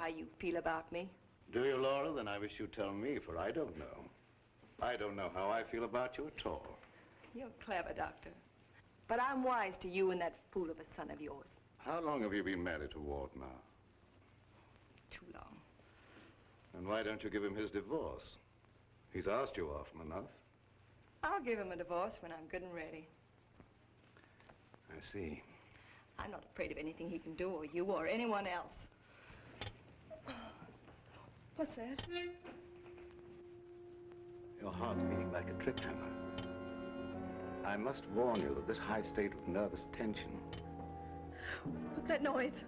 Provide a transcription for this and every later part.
how you feel about me. Do you, Laura? Then I wish you'd tell me, for I don't know. I don't know how I feel about you at all. You're clever, Doctor. But I'm wise to you and that fool of a son of yours. How long have you been married to Ward now? Too long. And why don't you give him his divorce? He's asked you often enough. I'll give him a divorce when I'm good and ready. I see. I'm not afraid of anything he can do, or you, or anyone else. What's that? Your heart's beating like a trip hammer. I must warn you that this high state of nervous tension... What's that noise?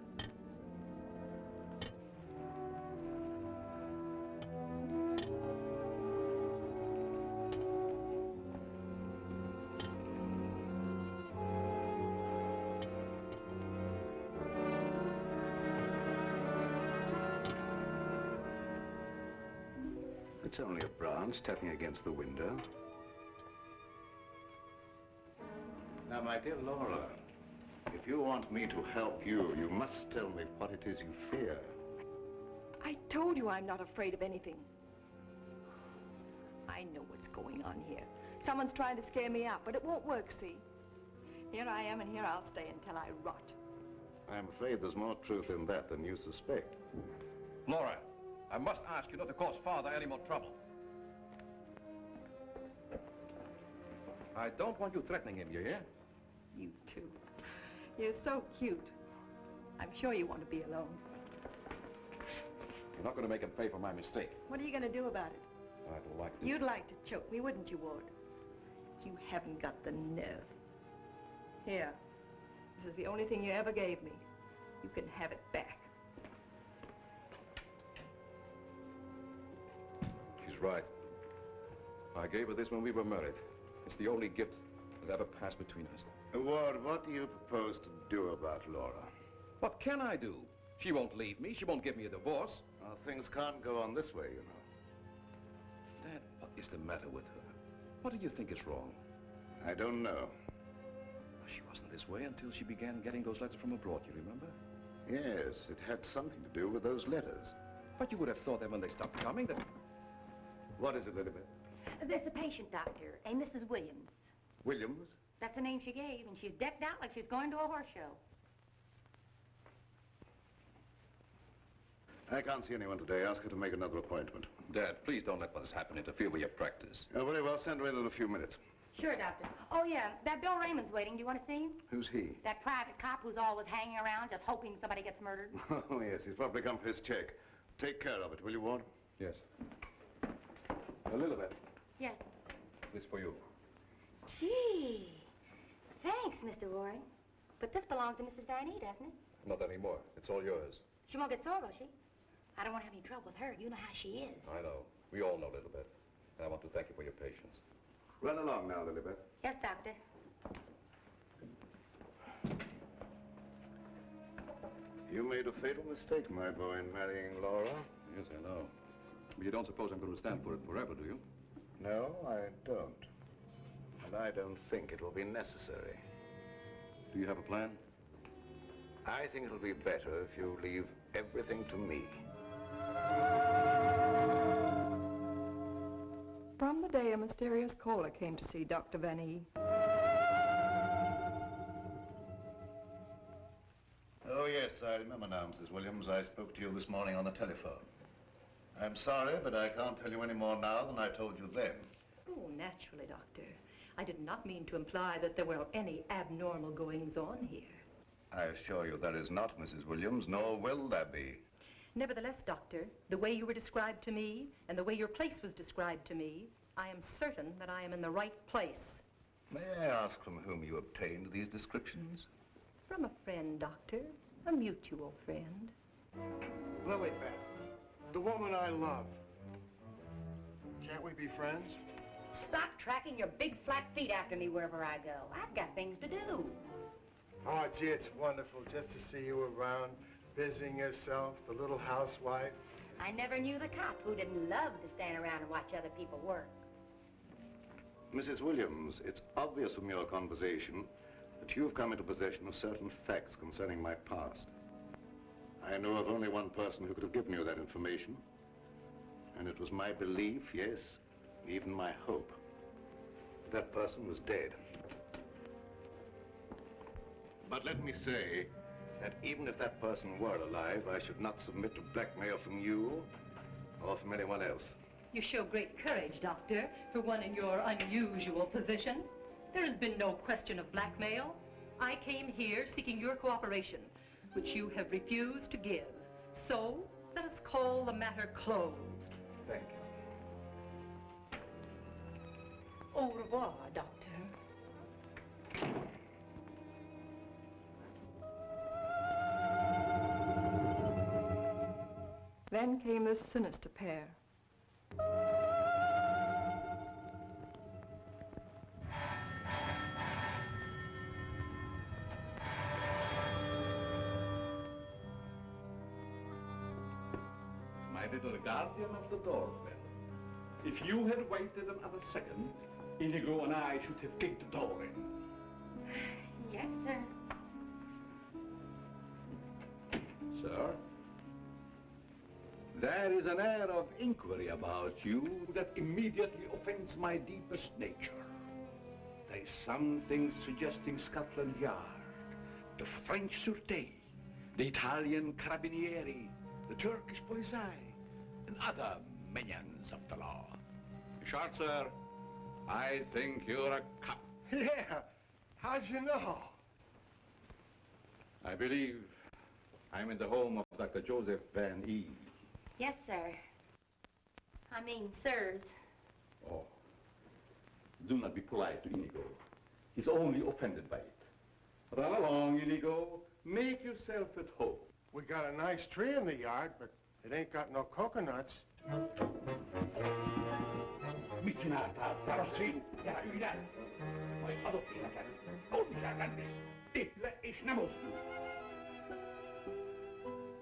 It's only a branch tapping against the window. Now, my dear Laura, if you want me to help you, you must tell me what it is you fear. I told you I'm not afraid of anything. I know what's going on here. Someone's trying to scare me out, but it won't work, see? Here I am, and here I'll stay until I rot. I'm afraid there's more truth in that than you suspect. Laura, I must ask you not to cause Father any more trouble. I don't want you threatening him, you hear? You too. You're so cute. I'm sure you want to be alone. You're not going to make him pay for my mistake. What are you going to do about it? I'd like to. You'd like to choke me, wouldn't you, Ward? You haven't got the nerve. Here. This is the only thing you ever gave me. You can have it back. She's right. I gave her this when we were married. It's the only gift that ever passed between us. Ward, what do you propose to do about Laura? What can I do? She won't leave me. She won't give me a divorce. Well, things can't go on this way, you know. Dad, what is the matter with her? What do you think is wrong? I don't know. She wasn't this way until she began getting those letters from abroad, you remember? Yes, it had something to do with those letters. But you would have thought that when they stopped coming, that... What is it, Elizabeth? There's a patient, Doctor, a Mrs. Williams. Williams? That's the name she gave, and she's decked out like she's going to a horse show. I can't see anyone today. Ask her to make another appointment. Dad, please don't let what has happened interfere with your practice. Oh, very well. Send her in a few minutes. Sure, Doctor. Oh, yeah, that Bill Raymond's waiting. Do you want to see him? Who's he? That private cop who's always hanging around just hoping somebody gets murdered. Oh, yes. He's probably come for his check. Take care of it, will you, Ward? Yes. Elizabeth. Yes. This for you. Gee, thanks, Mr. Warren. But this belongs to Mrs. Van E, doesn't it? Not anymore. It's all yours. She won't get sore, will she? I don't want to have any trouble with her. You know how she is. I know. We all know a little bit. And I want to thank you for your patience. Run along now, Lilibet. Yes, Doctor. You made a fatal mistake, my boy, in marrying Laura. Yes, I know. But you don't suppose I'm going to stand for it forever, do you? No, I don't. And I don't think it will be necessary. Do you have a plan? I think it'll be better if you leave everything to me. From the day a mysterious caller came to see Dr. Van E. Oh, yes, I remember now, Mrs. Williams. I spoke to you this morning on the telephone. I'm sorry, but I can't tell you any more now than I told you then. Oh, naturally, Doctor. I did not mean to imply that there were any abnormal goings-on here. I assure you that is not, Mrs. Williams, nor will there be. Nevertheless, Doctor, the way you were described to me and the way your place was described to me, I am certain that I am in the right place. May I ask from whom you obtained these descriptions? From a friend, Doctor, a mutual friend. Lilibet, the woman I love. Can't we be friends? Stop tracking your big flat feet after me wherever I go. I've got things to do. Oh, gee, it's wonderful just to see you around, busying yourself, the little housewife. I never knew the cop who didn't love to stand around and watch other people work. Mrs. Williams, it's obvious from your conversation that you've come into possession of certain facts concerning my past. I know of only one person who could have given you that information. And it was my belief, yes, even my hope, that person was dead. But let me say that even if that person were alive, I should not submit to blackmail from you or from anyone else. You show great courage, Doctor, for one in your unusual position. There has been no question of blackmail. I came here seeking your cooperation, which you have refused to give. So, let us call the matter closed. Thank you. Au revoir, Doctor. Then came this sinister pair. My little guardian of the doorbell. If you had waited another second, Inigo and I should have kicked the door in. Yes, sir. Sir, there is an air of inquiry about you that immediately offends my deepest nature. There is something suggesting Scotland Yard, the French Sûreté, the Italian Carabinieri, the Turkish Police, and other minions of the law. In short, sir, I think you're a cop. Yeah, how'd you know? I believe I'm in the home of Dr. Joseph Van E. Yes, sir. I mean, sirs. Oh, do not be polite to Inigo. He's only offended by it. Run along, Inigo. Make yourself at home. We got a nice tree in the yard, but it ain't got no coconuts.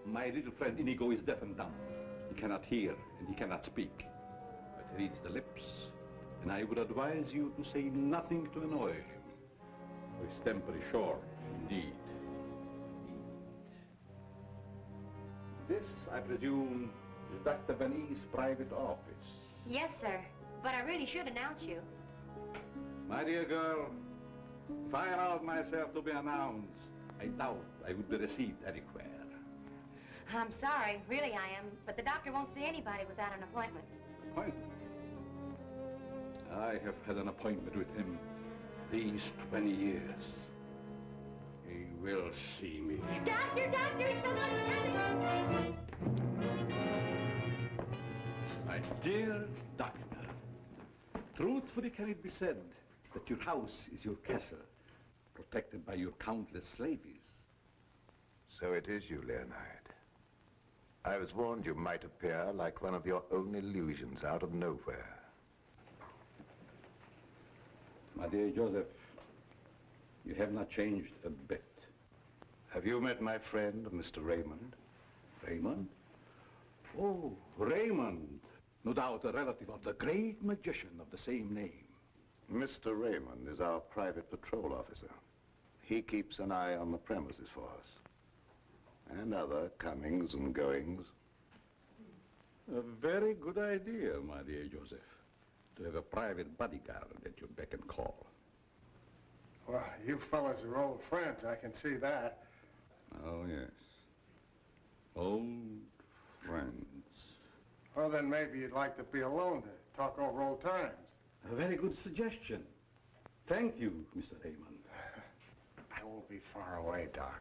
My little friend Inigo is deaf and dumb. He cannot hear and he cannot speak. But he reads the lips, and I would advise you to say nothing to annoy him. His temper is short, indeed. This, I presume, is Dr. Van E's private office. Yes, sir. But I really should announce you. My dear girl, if I allowed myself to be announced, I doubt I would be received anywhere. I'm sorry, really I am, but the doctor won't see anybody without an appointment. Appointment? I have had an appointment with him these 20 years. He will see me. Doctor, somebody's coming! My dear doctor, truthfully can it be said that your house is your castle, protected by your countless slaves? So it is you, Leonard. I was warned you might appear like one of your own illusions out of nowhere. My dear Joseph, you have not changed a bit. Have you met my friend, Mr. Raymond? Raymond? Oh, Raymond. No doubt a relative of the great magician of the same name. Mr. Raymond is our private patrol officer. He keeps an eye on the premises for us. And other comings and goings. A very good idea, my dear Joseph, to have a private bodyguard at your beck and call. Well, you fellas are old friends, I can see that. Oh, yes. Old friends. Well, then maybe you'd like to be alone to talk over old times. A very good suggestion. Thank you, Mr. Raymond. I won't be far away, Doc.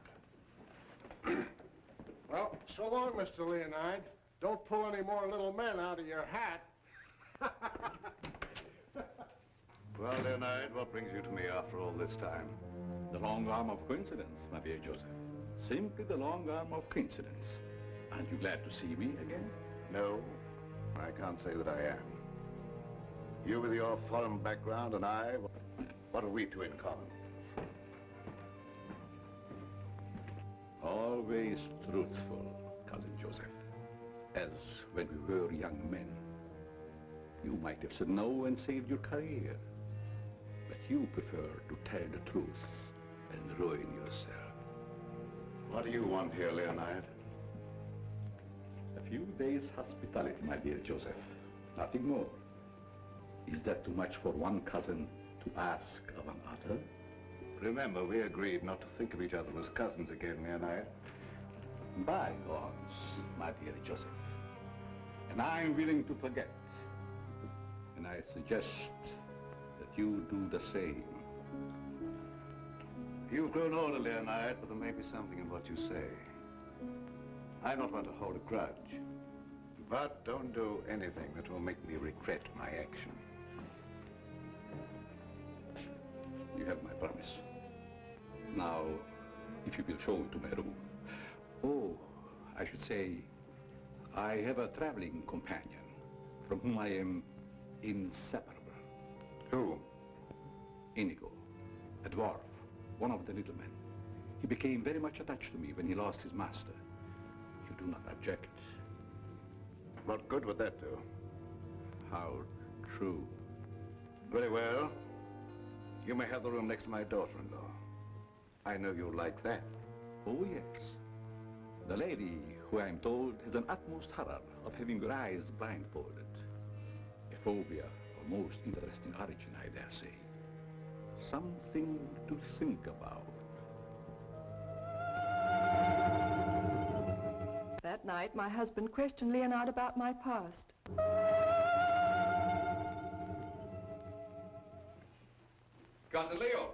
Well, so long, Mr. Leonide. Don't pull any more little men out of your hat. Well, Leonard, what brings you to me after all this time? The long arm of coincidence, my dear Joseph. Simply the long arm of coincidence. Aren't you glad to see me again? No, I can't say that I am. You with your foreign background and I, what have we two in common? Always truthful, Cousin Joseph. As when we were young men. You might have said no and saved your career. But you prefer to tell the truth and ruin yourself. What do you want here, Leonard? day's hospitality, my dear Joseph. Nothing more. Is that too much for one cousin to ask of another? Remember, we agreed not to think of each other as cousins again, Leonard. Bygones, my dear Joseph. And I'm willing to forget. And I suggest that you do the same. You've grown older, Leonard, but there may be something in what you say. I don't want to hold a grudge, but don't do anything that will make me regret my action. You have my promise. Now, if you will show me to my room. Oh, I should say, I have a traveling companion from whom I am inseparable. Who? Inigo, a dwarf, one of the little men. He became very much attached to me when he lost his master. You do not object? What good would that do? How true. Very well. You may have the room next to my daughter-in-law. I know you'll like that. Oh, yes. The lady, who I am told has an utmost horror of having her eyes blindfolded. A phobia of most interesting origin, I dare say. Something to think about. That night, my husband questioned Leonard about my past. Cousin Leo.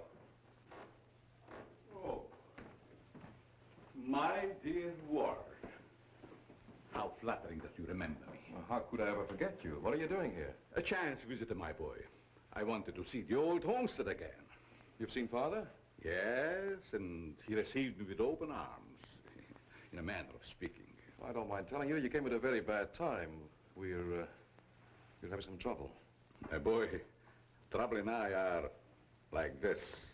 Oh, my dear Ward. How flattering that you remember me. Well, how could I ever forget you? What are you doing here? A chance visitor, my boy. I wanted to see the old homestead again. You've seen Father? Yes, and he received me with open arms, in a manner of speaking. Well, I don't mind telling you, you came at a very bad time. We're having some trouble. My boy, trouble and I are like this.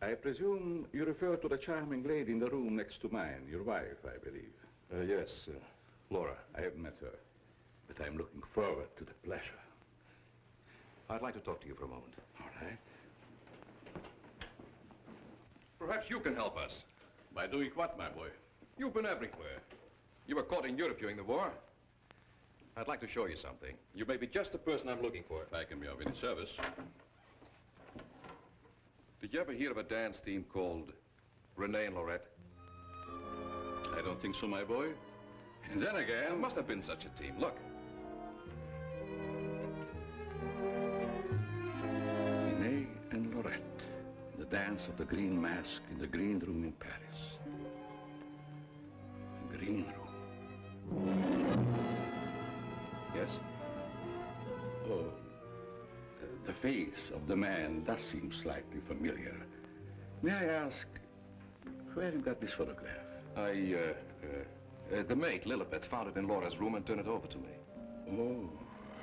I presume you refer to the charming lady in the room next to mine, your wife, I believe. Yes, Laura. I haven't met her, but I'm looking forward to the pleasure. I'd like to talk to you for a moment. All right. Perhaps you can help us. By doing what, my boy? You've been everywhere. You were caught in Europe during the war. I'd like to show you something. You may be just the person I'm looking for. If I can be of any service. Did you ever hear of a dance team called Renee and Lorette? I don't think so, my boy. And then There again... must have been such a team. Look. Renee and Lorette. The dance of the green mask in the green room in Paris. The green room. Yes? Oh, the face of the man does seem slightly familiar. May I ask, where you got this photograph? The maid, Lilibet, found it in Laura's room and turned it over to me. Oh,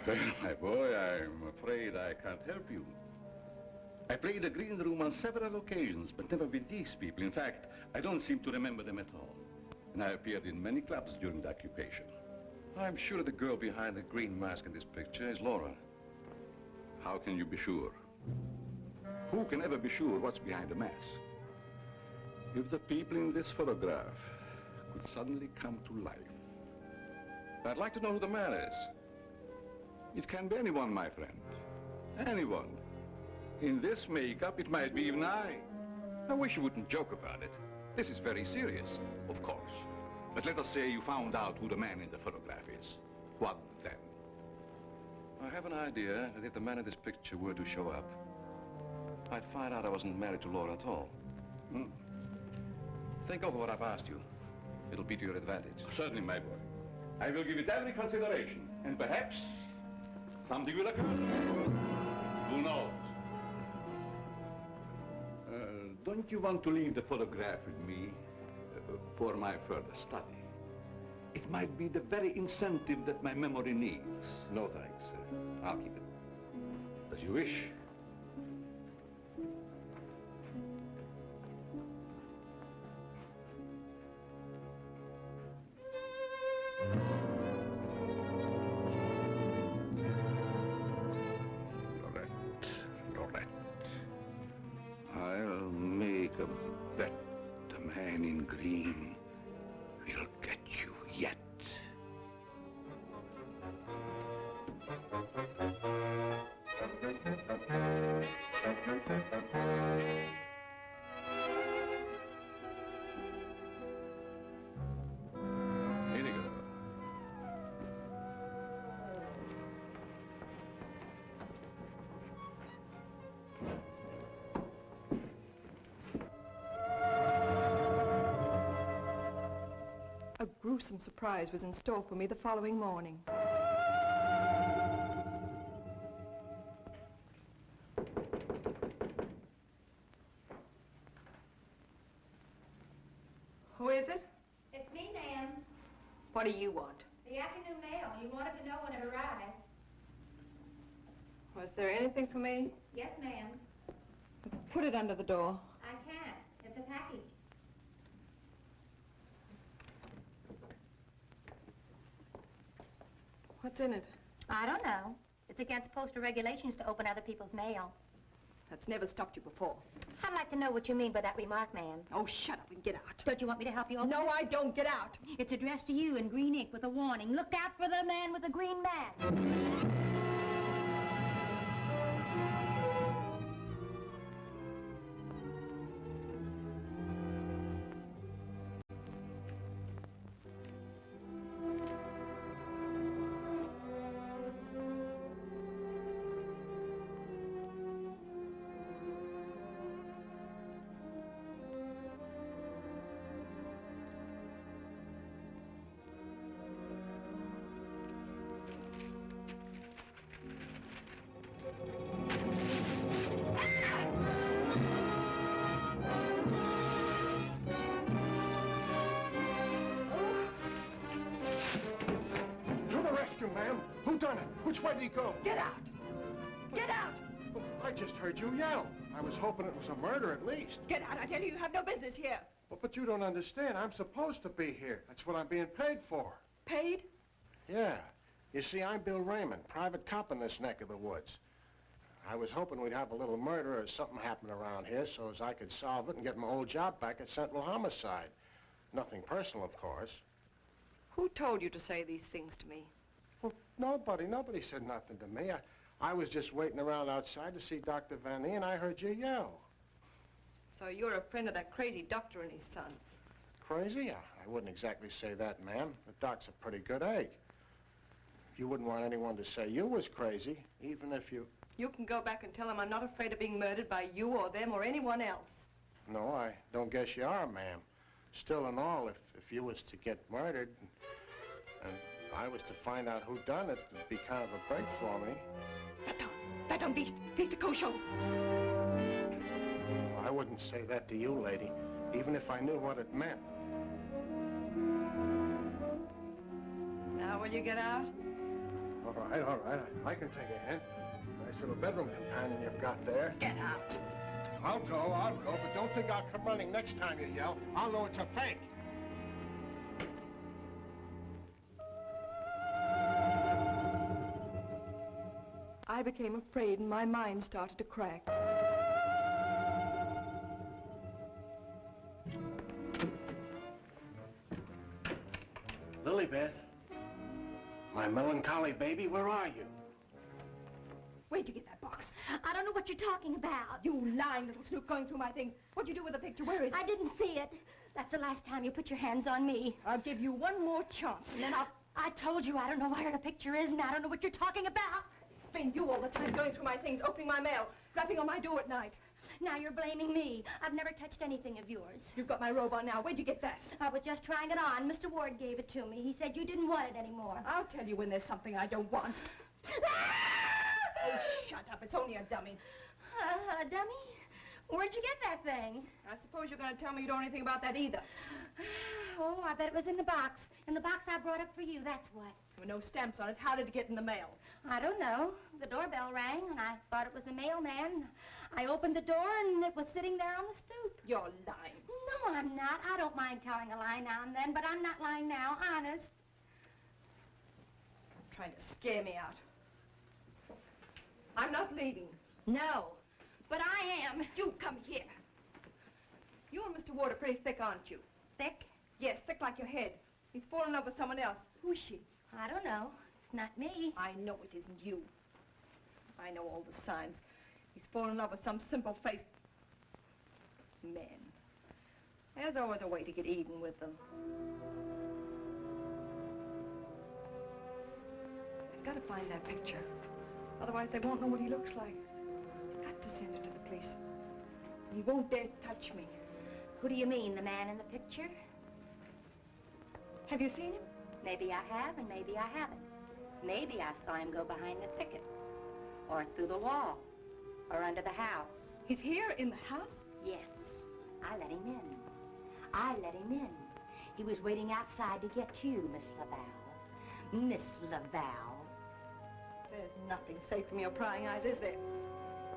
well, my boy, I'm afraid I can't help you. I played the green room on several occasions, but never with these people. In fact, I don't seem to remember them at all. And I appeared in many clubs during the occupation. I'm sure the girl behind the green mask in this picture is Laura. How can you be sure? Who can ever be sure what's behind the mask? If the people in this photograph could suddenly come to life. I'd like to know who the man is. It can be anyone, my friend. Anyone. In this makeup, it might be even I. I wish you wouldn't joke about it. This is very serious. Of course. But let us say you found out who the man in the photograph is. What then? I have an idea that if the man in this picture were to show up, I'd find out I wasn't married to Laura at all. Think over what I've asked you. It'll be to your advantage. Certainly, my boy. I will give it every consideration, and perhaps something will occur. Who knows? Don't you want to leave the photograph with me for my further study? It might be the very incentive that my memory needs. No thanks. I'll keep it. As you wish. Lorette. I'll make a bet the man in green will get you yet. gruesome surprise was in store for me the following morning. Who is it? It's me, ma'am. What do you want? The afternoon mail. You wanted to know when it arrived. Was there anything for me? Yes, ma'am. Put it under the door. I can't. It's a package. What's in it? I don't know. It's against postal regulations to open other people's mail. That's never stopped you before. I'd like to know what you mean by that remark, ma'am. Oh, shut up and get out. Don't you want me to help you open it? No, I don't. Get out. It's addressed to you in green ink with a warning. Look out for the man with the green mask. Ma'am, who done it? Which way did he go? Get out. Get out. Well, I just heard you yell. I was hoping it was a murder at least. Get out. I tell you, you have no business here. Well, but you don't understand. I'm supposed to be here. That's what I'm being paid for. Paid? Yeah. You see, I'm Bill Raymond, private cop in this neck of the woods. I was hoping we'd have a little murder or something happen around here so as I could solve it and get my old job back at Sentinel Homicide. Nothing personal, of course. Who told you to say these things to me? Well, nobody said nothing to me. I was just waiting around outside to see Dr. Van E, and I heard you yell. So you're a friend of that crazy doctor and his son? Crazy? I wouldn't exactly say that, ma'am. The doc's a pretty good egg. You wouldn't want anyone to say you was crazy, even if you... You can go back and tell them I'm not afraid of being murdered by you or them or anyone else. No, I don't guess you are, ma'am. Still and all, if you was to get murdered and I was to find out who done it, it'd be kind of a break for me. That don't beast the kosho. Well, I wouldn't say that to you, lady, even if I knew what it meant. Now will you get out? All right. I can take a hint. Nice little bedroom companion you've got there. Get out. I'll go, but don't think I'll come running next time you yell. I'll know it's a fake. I became afraid and my mind started to crack. Lilybeth, my melancholy baby, where are you? Where'd you get that box? I don't know what you're talking about. You lying little snoop going through my things. What'd you do with the picture? Where is it? I didn't see it. That's the last time you put your hands on me. I'll give you one more chance and then I told you I don't know where the picture is and I don't know what you're talking about. It's been you all the time going through my things, opening my mail, rapping on my door at night. Now you're blaming me. I've never touched anything of yours. You've got my robe on now. Where'd you get that? I was just trying it on. Mr. Ward gave it to me. He said you didn't want it anymore. I'll tell you when there's something I don't want. Oh, shut up. It's only a dummy. A dummy? Where'd you get that thing? I suppose you're going to tell me you don't know anything about that either. Oh, I bet it was in the box. In the box I brought up for you, that's what. There were no stamps on it. How did it get in the mail? I don't know. The doorbell rang, and I thought it was a mailman. I opened the door, and it was sitting there on the stoop. You're lying. No, I'm not. I don't mind telling a lie now and then, but I'm not lying now, honest. You're trying to scare me out. I'm not leaving. No, but I am. You come here. You and Mr. Ward are pretty thick, aren't you? Thick? Yes, thick like your head. He's fallen in love with someone else. Who's she? I don't know. It's not me. I know it isn't you. I know all the signs. He's fallen in love with some simple-faced men. There's always a way to get even with them. I've got to find that picture. Otherwise, they won't know what he looks like. I've got to send it to the police. He won't dare touch me. Who do you mean, the man in the picture? Have you seen him? Maybe I have and maybe I haven't. Maybe I saw him go behind the thicket, or through the wall, or under the house. He's here in the house? Yes, I let him in. I let him in. He was waiting outside to get you, Miss Laval. Miss Laval. There's nothing safe from your prying eyes, is there?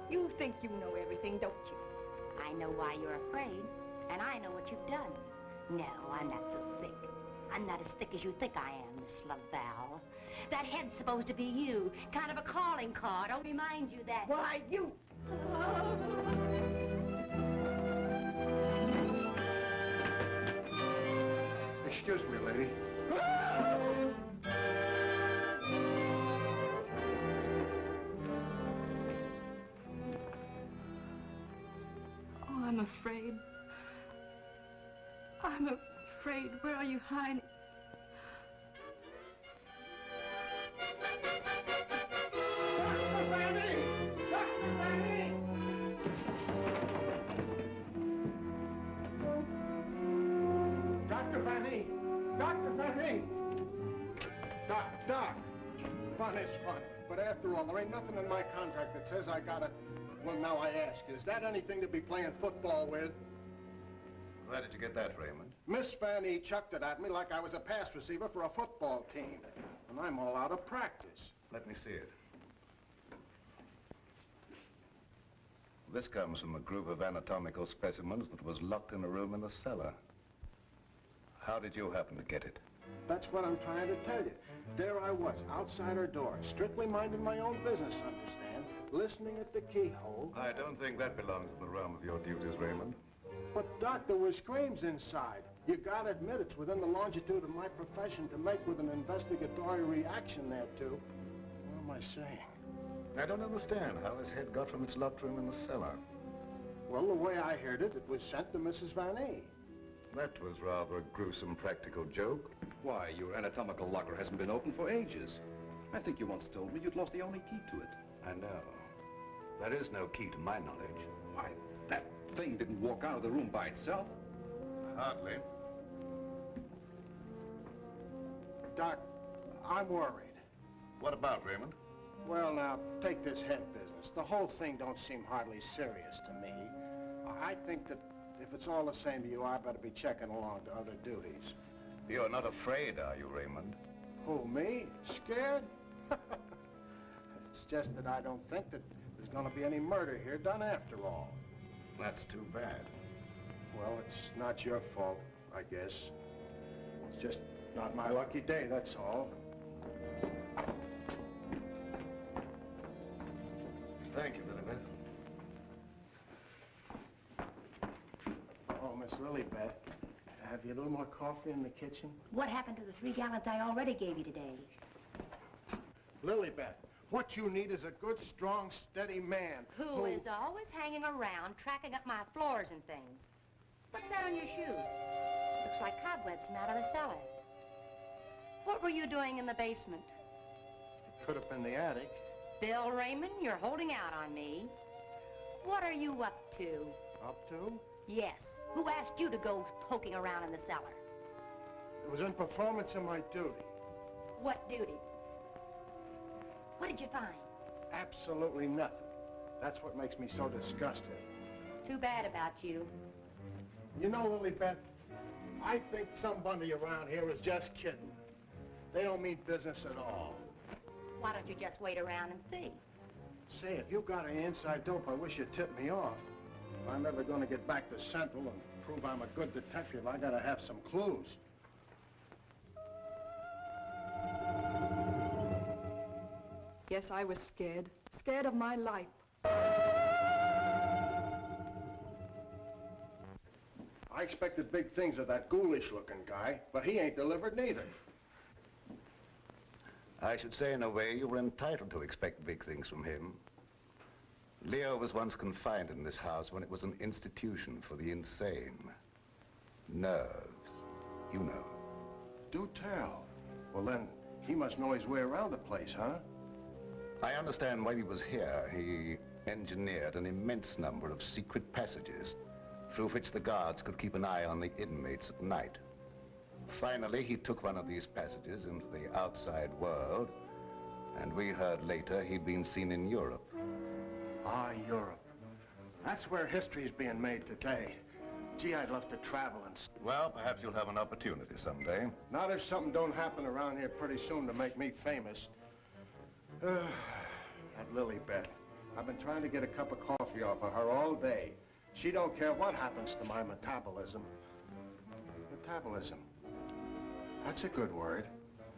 You think you know everything, don't you? I know why you're afraid, and I know what you've done. No, I'm not so thick. I'm not as thick as you think I am, Miss Laval. That head's supposed to be you, kind of a calling card. I'll remind you that. Why, you... Excuse me, lady. Oh, I'm afraid. I'm afraid. Where are you hiding? Doc, fun is fun. But after all, there ain't nothing in my contract that says I gotta... Well, now I ask, is that anything to be playing football with? Where did you get that, Raymond? Miss Fanny chucked it at me like I was a pass receiver for a football team. And I'm all out of practice. Let me see it. This comes from a group of anatomical specimens that was locked in a room in the cellar. How did you happen to get it? That's what I'm trying to tell you. There I was, outside her door, strictly minding my own business, understand? Listening at the keyhole. I don't think that belongs in the realm of your duties, Raymond. But, Doc, there were screams inside. You gotta admit it's within the longitude of my profession to make with an investigatory reaction thereto. What am I saying? I don't understand how his head got from its locked room in the cellar. Well, the way I heard it, it was sent to Mrs. Van E. That was rather a gruesome practical joke. Why, your anatomical locker hasn't been opened for ages. I think you once told me you'd lost the only key to it. I know. There is no key to my knowledge. Why, that thing didn't walk out of the room by itself. Hardly. Doc, I'm worried. What about, Raymond? Well, now, take this head business. The whole thing don't seem hardly serious to me. I think that if it's all the same to you, I better be checking along to other duties. You're not afraid, are you, Raymond? Who, me? Scared? It's just that I don't think that there's gonna be any murder here done after all. That's too bad. Well, it's not your fault, I guess. It's just not my lucky day, that's all. Thank you, Lilibeth. Oh, Miss Lilibeth, have you a little more coffee in the kitchen? What happened to the 3 gallons I already gave you today? Lilibeth, what you need is a good, strong, steady man. Who is always hanging around, tracking up my floors and things. What's that on your shoe? Looks like cobwebs from out of the cellar. What were you doing in the basement? It could have been the attic. Bill Raymond, you're holding out on me. What are you up to? Up to? Yes. Who asked you to go poking around in the cellar? It was in performance of my duty. What duty? What did you find? Absolutely nothing. That's what makes me so disgusted. Too bad about you. You know, Lilibeth, I think somebody around here is just kidding. They don't mean business at all. Why don't you just wait around and see? Say, if you got any inside dope, I wish you'd tip me off. If I'm ever going to get back to Central and prove I'm a good detective, I gotta have some clues. Yes, I was scared. Scared of my life. I expected big things of that ghoulish-looking guy, but he ain't delivered neither. I should say, in a way, you were entitled to expect big things from him. Leo was once confined in this house when it was an institution for the insane. Nerves, you know. Do tell. Well, then, he must know his way around the place, huh? I understand while he was here, he engineered an immense number of secret passages through which the guards could keep an eye on the inmates at night. Finally, he took one of these passages into the outside world, and we heard later he'd been seen in Europe. Ah, Europe. That's where history's being made today. Gee, I'd love to travel and... Well, perhaps you'll have an opportunity someday. Not if something don't happen around here pretty soon to make me famous. That Lily Beth. I've been trying to get a cup of coffee off of her all day. She don't care what happens to my metabolism. Metabolism. That's a good word.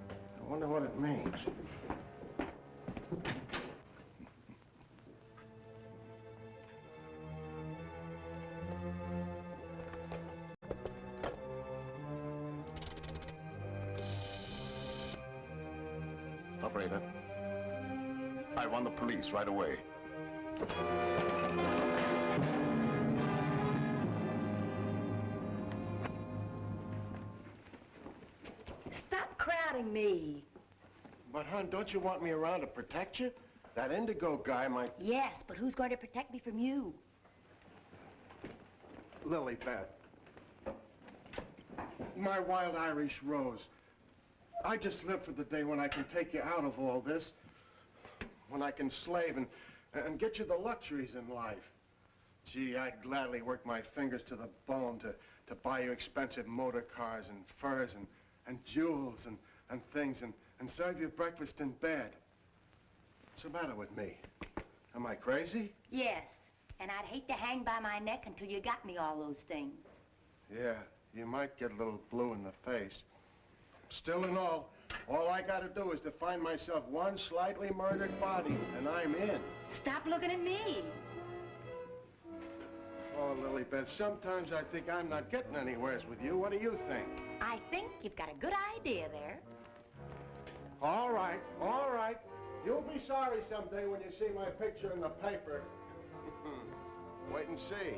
I wonder what it means. Operator, I want the police right away. Stop crowding me. But, hon, don't you want me around to protect you? That Indigo guy might... Yes, but who's going to protect me from you? Lily Beth. My wild Irish rose. I just live for the day when I can take you out of all this. When I can slave and get you the luxuries in life. Gee, I'd gladly work my fingers to the bone to buy you expensive motor cars and furs and jewels and things and serve you breakfast in bed. What's the matter with me? Am I crazy? Yes, and I'd hate to hang by my neck until you got me all those things. Yeah, you might get a little blue in the face. Still and all I gotta do is to find myself one slightly murdered body, and I'm in. Stop looking at me. Oh, Lily Beth, sometimes I think I'm not getting anywheres with you. What do you think? I think you've got a good idea there. All right, all right. You'll be sorry someday when you see my picture in the paper. Wait and see.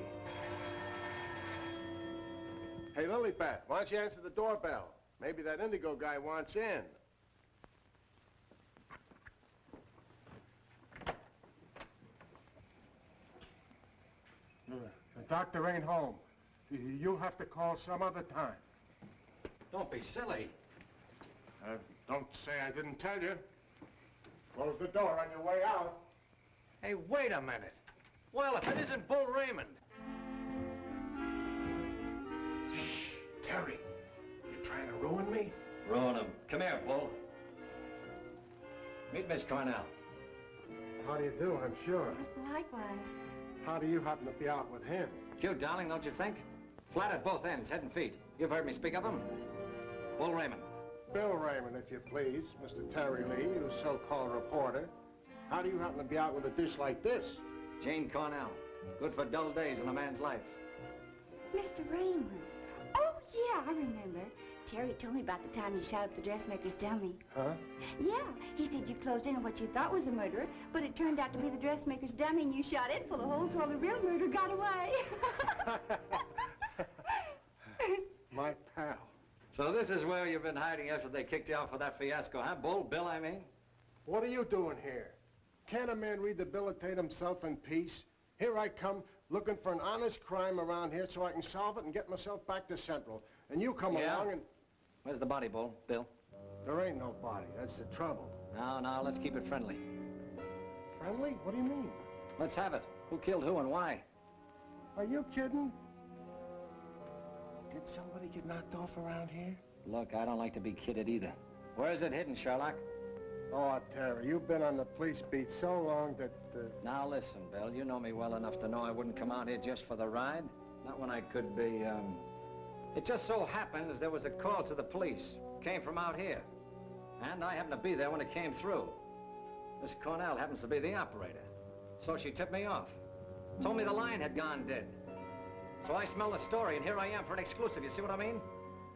Hey, Lily Beth, why don't you answer the doorbell? Maybe that Indigo guy wants in. The doctor ain't home. You'll have to call some other time. Don't be silly. Don't say I didn't tell you. Close the door on your way out. Hey, wait a minute. Well, if it isn't Bull Raymond. Shh, Terry. You trying to ruin me? Ruin him. Come here, Bull. Meet Miss Cornell. How do you do, I'm sure. Likewise. How do you happen to be out with him? Cute, darling, don't you think? Flat at both ends, head and feet. You've heard me speak of him. Bull Raymond. Bill Raymond, if you please. Mr. Terry Lee, you so-called reporter. How do you happen to be out with a dish like this? Jane Cornell. Good for dull days in a man's life. Mr. Raymond. Oh, yeah, I remember. Terry told me about the time you shot up the dressmaker's dummy. Huh? Yeah, he said you closed in on what you thought was the murderer, but it turned out to be the dressmaker's dummy, and you shot it full of holes while the real murderer got away. My pal. So this is where you've been hiding after they kicked you out for that fiasco, huh? Bull, Bill, I mean? What are you doing here? Can't a man rehabilitate himself in peace? Here I come, looking for an honest crime around here so I can solve it and get myself back to Central. And you come along and... Where's the body, Bull? Bill? There ain't no body. That's the trouble. No, let's keep it friendly. Friendly? What do you mean? Let's have it. Who killed who and why? Are you kidding? Did somebody get knocked off around here? Look, I don't like to be kidded either. Where is it hidden, Sherlock? Oh, Terry, you've been on the police beat so long that... Now listen, Bill, you know me well enough to know I wouldn't come out here just for the ride. Not when I could be, It just so happens there was a call to the police. Came from out here. And I happened to be there when it came through. Miss Cornell happens to be the operator. So she tipped me off. Told me the line had gone dead. So I smelled the story, and here I am for an exclusive. You see what I mean?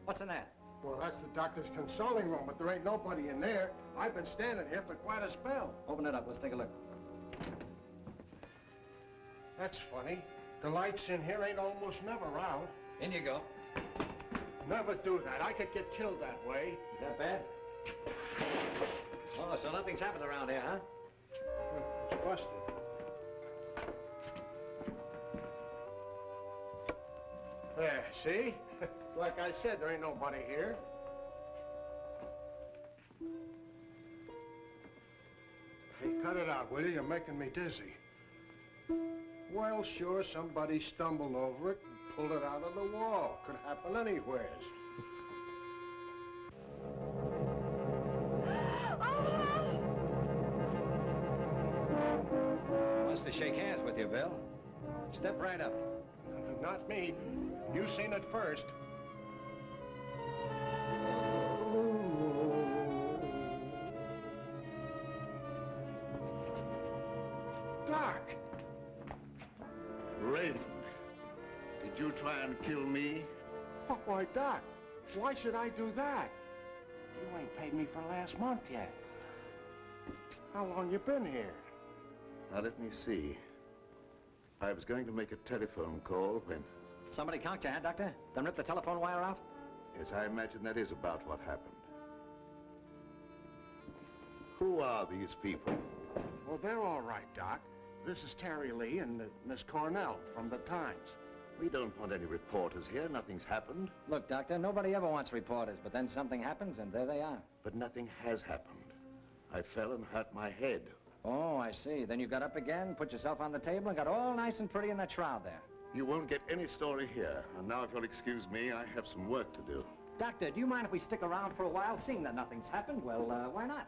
What's in there? Well, that's the doctor's consulting room, but there ain't nobody in there. I've been standing here for quite a spell. Open it up. Let's take a look. That's funny. The lights in here ain't almost never out. In you go. Never do that. I could get killed that way. Is that bad? Oh, so nothing's happened around here, huh? It's busted. There, see? Like I said, there ain't nobody here. Hey, cut it out, will you? You're making me dizzy. Well, sure, somebody stumbled over it and pulled it out of the wall. Could happen anywheres. Wants to shake hands with you, Bill. Step right up. Not me. You seen it first. Doc! Raymond, did you try and kill me? Oh, why, Doc, why should I do that? You ain't paid me for last month yet. How long you been here? Now, let me see. I was going to make a telephone call when... Somebody conked you, huh, Doctor? Then ripped the telephone wire out? Yes, I imagine that is about what happened. Who are these people? Well, they're all right, Doc. This is Terry Lee and Miss Cornell from the Times. We don't want any reporters here. Nothing's happened. Look, Doctor, nobody ever wants reporters, but then something happens and there they are. But nothing has happened. I fell and hurt my head. Oh, I see. Then you got up again, put yourself on the table, and got all nice and pretty in that shroud there. You won't get any story here. And now, if you'll excuse me, I have some work to do. Doctor, do you mind if we stick around for a while? Seeing that nothing's happened, well, why not?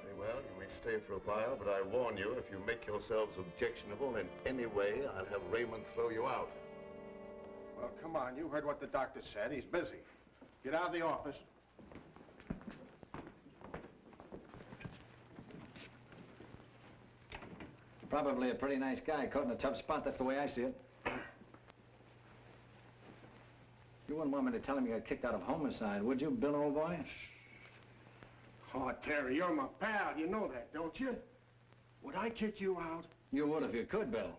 Very well, you may stay for a while, but I warn you, if you make yourselves objectionable in any way, I'll have Raymond throw you out. Well, come on. You heard what the doctor said. He's busy. Get out of the office. Probably a pretty nice guy, caught in a tough spot. That's the way I see it. You wouldn't want me to tell him you got kicked out of homicide, would you, Bill, old boy? Oh, Terry, you're my pal. You know that, don't you? Would I kick you out? You would if you could, Bill.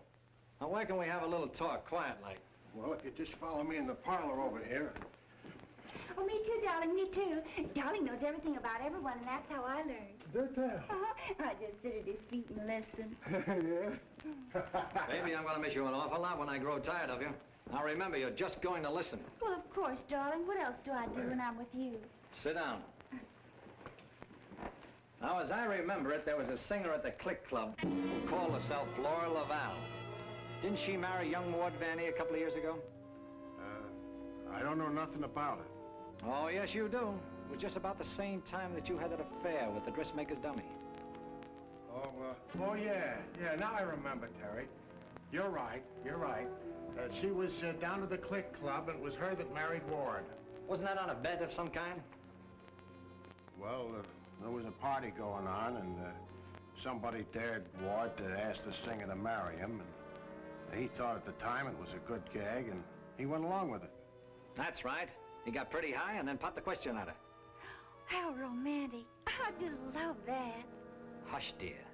Now, why can't we have a little talk, quiet like? Well, if you just follow me in the parlor over here. Oh, me too, darling, me too. Darling knows everything about everyone, and that's how I learned. Did that? I just sit at his feet and listen. Yeah? Baby, I'm gonna miss you an awful lot when I grow tired of you. Now, remember, you're just going to listen. Well, of course, darling. What else do I do when I'm with you? Sit down. Now, as I remember it, there was a singer at the Click Club who called herself Flora Laval. Didn't she marry young Ward Vanny a couple of years ago? I don't know nothing about it. Oh, yes, you do. It was just about the same time that you had that affair with the dressmaker's dummy. Oh, yeah. Yeah, now I remember, Terry. You're right. She was down to the Click Club, and it was her that married Ward. Wasn't that on a bet of some kind? Well, there was a party going on, and somebody dared Ward to ask the singer to marry him, and he thought at the time it was a good gag, and he went along with it. That's right. He got pretty high and then popped the question at her. How romantic. I just love that. Hush, dear.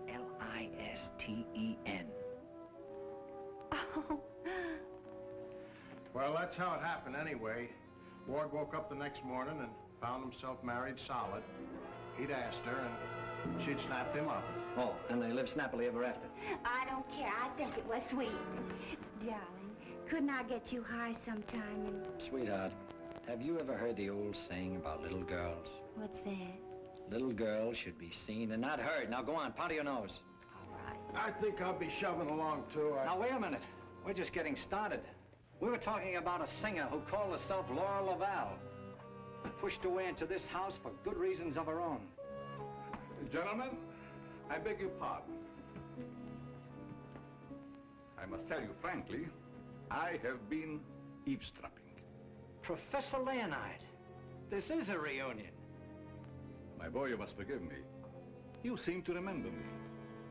L-I-S-T-E-N. Oh. Well, that's how it happened anyway. Ward woke up the next morning and found himself married solid. He'd asked her, and she'd snapped him up. Oh, and they lived snappily ever after. I don't care. I think it was sweet. Darling, couldn't I get you high sometime and... Sweetheart, have you ever heard the old saying about little girls? What's that? Little girls should be seen and not heard. Now go on, powder your nose. All right. I think I'll be shoving along, too. Now, wait a minute. We're just getting started. We were talking about a singer who called herself Laura Laval. Pushed her way into this house for good reasons of her own. Gentlemen, I beg your pardon. I must tell you frankly, I have been eavesdropping. Professor Leonard, this is a reunion. My boy, you must forgive me. You seem to remember me,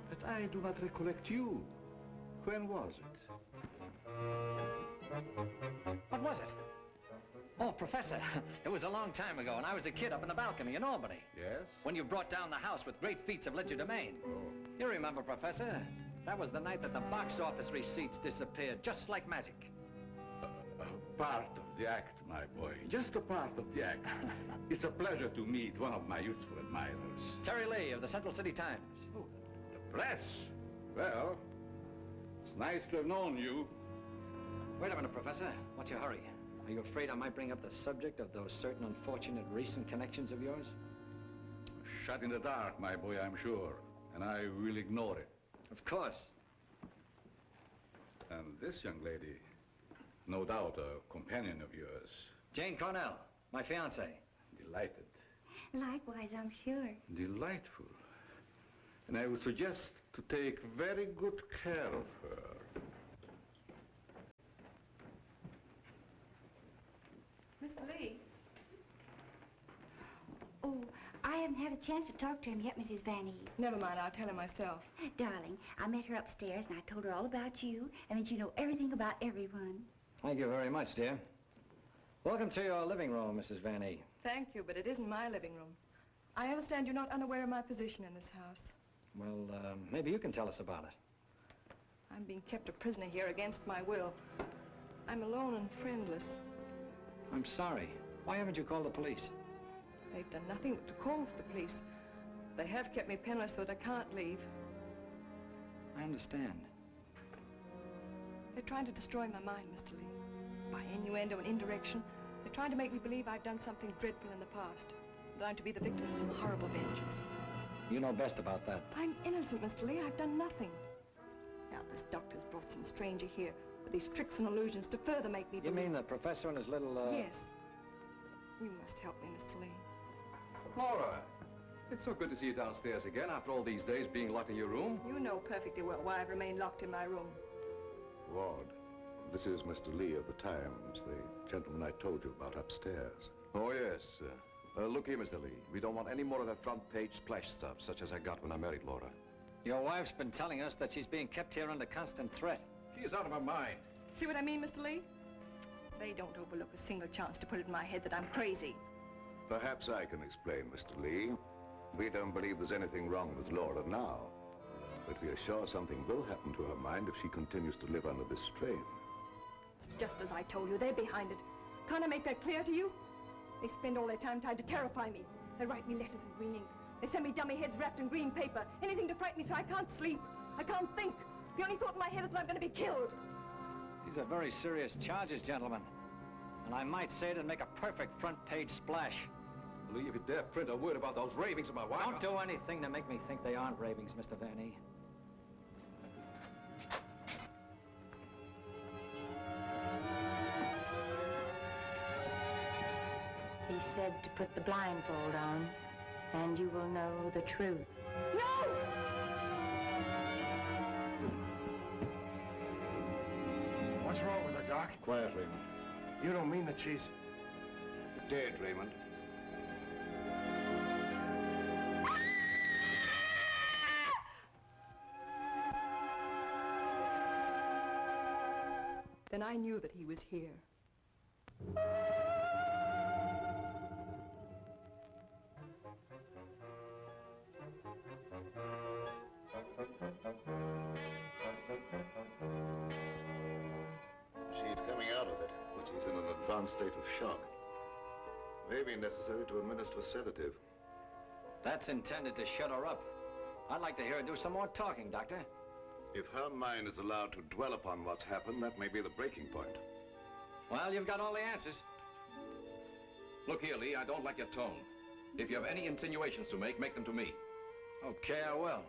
but I do not recollect you. When was it? What was it? Oh, Professor, it was a long time ago, and I was a kid up in the balcony in Albany. Yes? When you brought down the house with great feats of legerdemain. Oh. You remember, Professor? That was the night that the box office receipts disappeared, just like magic. A part of the act, my boy. Just a part of the act. It's a pleasure to meet one of my youthful admirers. Terry Lee of the Central City Times. Oh, the press? Well, it's nice to have known you. Wait a minute, Professor. What's your hurry? Are you afraid I might bring up the subject of those certain unfortunate recent connections of yours? Shot in the dark, my boy, I'm sure. And I will ignore it. Of course. And this young lady, no doubt a companion of yours. Jane Cornell, my fiancée. Delighted. Likewise, I'm sure. Delightful. And I would suggest to take very good care of her. Mr. Lee? Oh, I haven't had a chance to talk to him yet, Mrs. Van Eve. Never mind, I'll tell him myself. Darling, I met her upstairs and I told her all about you and that you know everything about everyone. Thank you very much, dear. Welcome to your living room, Mrs. Van E. Thank you, but it isn't my living room. I understand you're not unaware of my position in this house. Well, maybe you can tell us about it. I'm being kept a prisoner here against my will. I'm alone and friendless. I'm sorry. Why haven't you called the police? They've done nothing but to call for the police. They have kept me penniless so that I can't leave. I understand. They're trying to destroy my mind, Mr. Lee. By innuendo and indirection, they're trying to make me believe I've done something dreadful in the past. That I'm to be the victim of some horrible vengeance. You know best about that. I'm innocent, Mr. Lee. I've done nothing. Now, this doctor's brought some stranger here with these tricks and illusions to further make me believe... You mean the professor and his little, Yes. You must help me, Mr. Lee. Laura, it's so good to see you downstairs again after all these days being locked in your room. You know perfectly well why I've remained locked in my room. Ward, this is Mr. Lee of the Times, the gentleman I told you about upstairs. Oh, yes. Look here, Mr. Lee. We don't want any more of that front-page splash stuff, such as I got when I married Laura. Your wife's been telling us that she's being kept here under constant threat. She is out of her mind. See what I mean, Mr. Lee? They don't overlook a single chance to put it in my head that I'm crazy. Perhaps I can explain, Mr. Lee. We don't believe there's anything wrong with Laura now. But we are sure something will happen to her mind if she continues to live under this strain. It's just as I told you. They're behind it. Can't I make that clear to you? They spend all their time trying to terrify me. They write me letters in green ink. They send me dummy heads wrapped in green paper. Anything to frighten me so I can't sleep. I can't think. The only thought in my head is that I'm going to be killed. These are very serious charges, gentlemen. And I might say it'd make a perfect front-page splash. Lee, if you dare print a word about those ravings of my wife... Don't do anything to make me think they aren't ravings, Mr. Van E. He said to put the blindfold on, and you will know the truth. No! What's wrong with her, Doc? Quiet, Raymond. You don't mean that she's... Dead, Raymond. Then I knew that he was here. She's coming out of it, but she's in an advanced state of shock. May be necessary to administer a sedative. That's intended to shut her up. I'd like to hear her do some more talking, Doctor. If her mind is allowed to dwell upon what's happened, that may be the breaking point. Well, you've got all the answers. Look here, Lee, I don't like your tone. If you have any insinuations to make them to me. Okay, I will.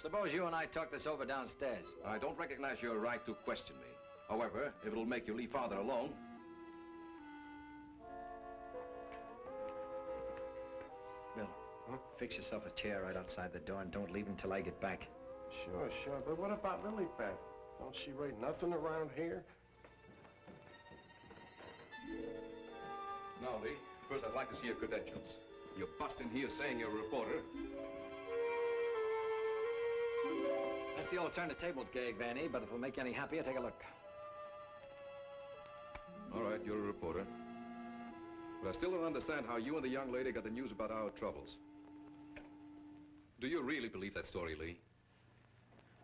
Suppose you and I talk this over downstairs. I don't recognize your right to question me. However, if it'll make you leave Father alone... Bill, fix yourself a chair right outside the door and don't leave until I get back. Sure. But what about Lilybeth? Don't she write nothing around here? Now, Lee, first I'd like to see your credentials. You bust in here saying you're a reporter. That's the old turn the tables gag, Vanny, but if it'll make you any happier, take a look. All right, you're a reporter. But I still don't understand how you and the young lady got the news about our troubles. Do you really believe that story, Lee?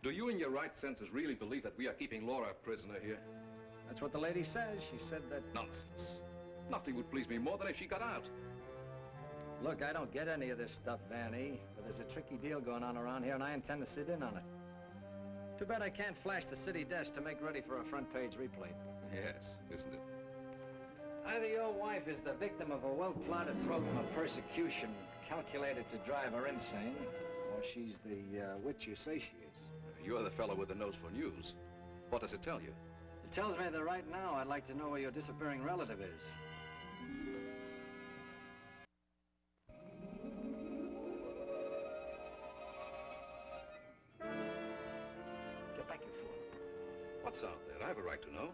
Do you in your right senses really believe that we are keeping Laura a prisoner here? That's what the lady says. She said that... Nonsense. Nothing would please me more than if she got out. Look, I don't get any of this stuff, Vanny, but there's a tricky deal going on around here, and I intend to sit in on it. Too bad I can't flash the city desk to make ready for a front-page replay. Yes, isn't it? Either your wife is the victim of a well-plotted program of persecution calculated to drive her insane, or she's the witch you say she is. You're the fellow with the nose for news. What does it tell you? It tells me that right now I'd like to know where your disappearing relative is. Get back, you fool. What's out there? I have a right to know.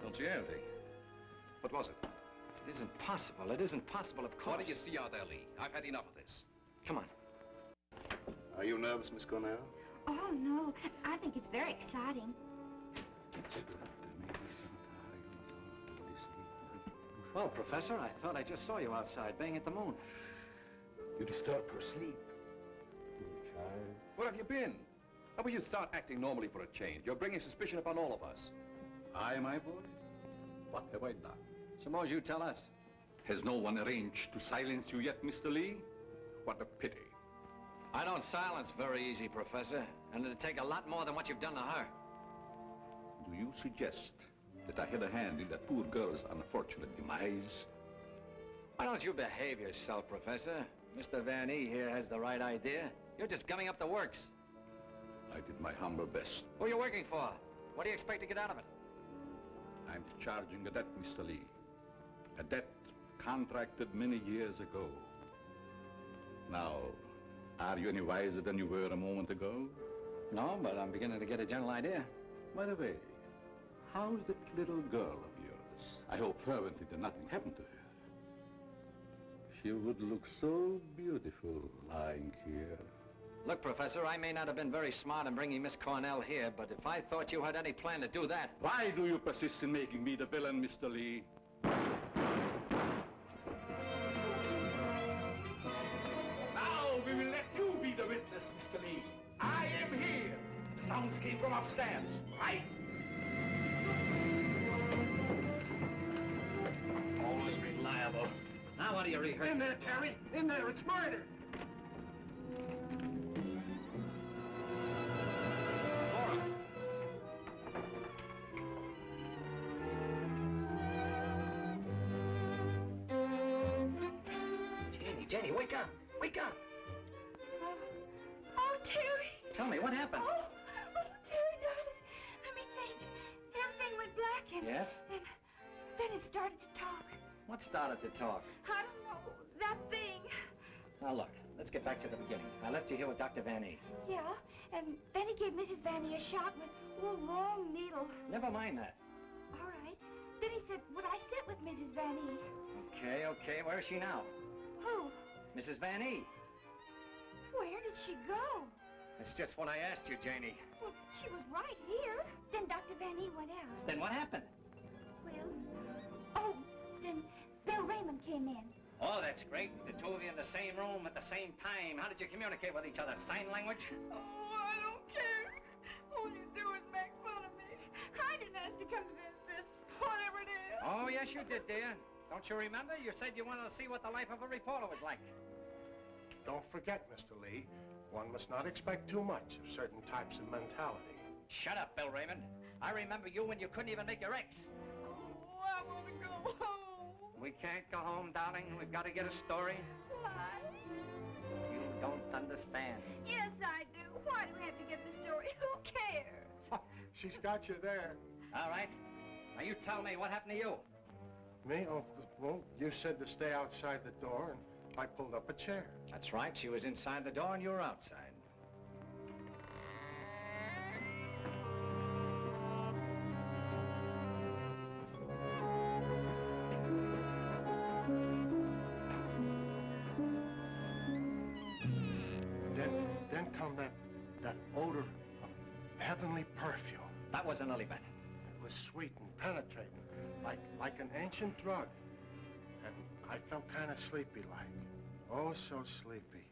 Don't see anything. What was it? It isn't possible. It isn't possible, of course. What do you see out there, Lee? I've had enough of this. Come on. Are you nervous, Miss Cornell? Oh, no. I think it's very exciting. Well, Professor, I thought I just saw you outside, baying at the moon. You disturb her sleep. Where have you been? How will you start acting normally for a change? You're bringing suspicion upon all of us. I, my boy? What have I done? Suppose you tell us. Has no one arranged to silence you yet, Mr. Lee? What a pity. I don't silence very easy, Professor, and it'd take a lot more than what you've done to her. Do you suggest that I had a hand in that poor girl's unfortunate demise? Why don't you behave yourself, Professor? Mr. Van E here has the right idea. You're just gumming up the works. I did my humble best. Who are you working for? What do you expect to get out of it? I'm discharging a debt, Mr. Lee. A debt contracted many years ago. Now, are you any wiser than you were a moment ago? No, but I'm beginning to get a general idea. By the way, how's that little girl of yours? I hope fervently that nothing happened to her. She would look so beautiful lying here. Look, Professor, I may not have been very smart in bringing Miss Cornell here, but if I thought you had any plan to do that... Why do you persist in making me the villain, Mr. Lee? Now we will let you be the witness, Mr. Lee. I am here. The sounds came from upstairs, right? Always reliable. Now what do you rehearse? In there, Terry! In there! It's murder! Jenny, wake up! Wake up! Oh, Terry. Tell me, what happened? Oh, Terry, darling. Let me think. Everything went black and... Yes? Then it started to talk. What started to talk? I don't know. That thing. Now look, let's get back to the beginning. I left you here with Dr. Van E. Yeah, and then he gave Mrs. Van E a shot with a long needle. Never mind that. All right. Then he said, would I sit with Mrs. Van E? Okay. Where is she now? Who? Mrs. Van E. Where did she go? That's just what I asked you, Janie. Well, she was right here. Then Dr. Van E went out. Then what happened? Well, then Bill Raymond came in. Oh, that's great. The two of you in the same room at the same time. How did you communicate with each other? Sign language? Oh, I don't care. All you do is make fun of me. I didn't ask to come to this, whatever it is. Oh, yes, you did, dear. Don't you remember? You said you wanted to see what the life of a reporter was like. Don't forget, Mr. Lee, one must not expect too much of certain types of mentality. Shut up, Bill Raymond. I remember you when you couldn't even make your X. Oh, I want to go home. We can't go home, darling. We've got to get a story. Why? You don't understand. Yes, I do. Why do we have to get the story? Who cares? She's got you there. All right. Now you tell me, what happened to you? Me? Oh, well, you said to stay outside the door, and I pulled up a chair. That's right. She was inside the door and you were outside. Then come that odor of heavenly perfume. That was an Olivette. It was sweet and penetrating, like an ancient drug. And I felt kind of sleepy-like. Oh, so sleepy.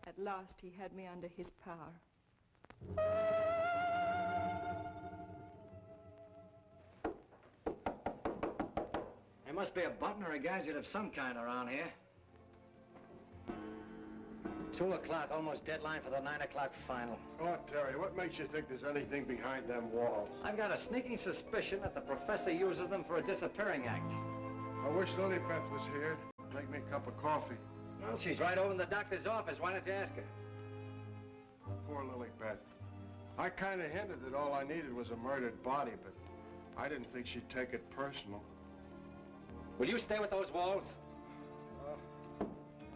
At last, he had me under his power. There must be a button or a gadget of some kind around here. 2 o'clock, almost deadline for the 9 o'clock final. Oh, Terry, what makes you think there's anything behind them walls? I've got a sneaking suspicion that the professor uses them for a disappearing act. I wish Lilybeth was here. Make me a cup of coffee. Well, she's right over in the doctor's office. Why don't you ask her? Poor Lilybeth. I kind of hinted that all I needed was a murdered body, but I didn't think she'd take it personal. Will you stay with those walls?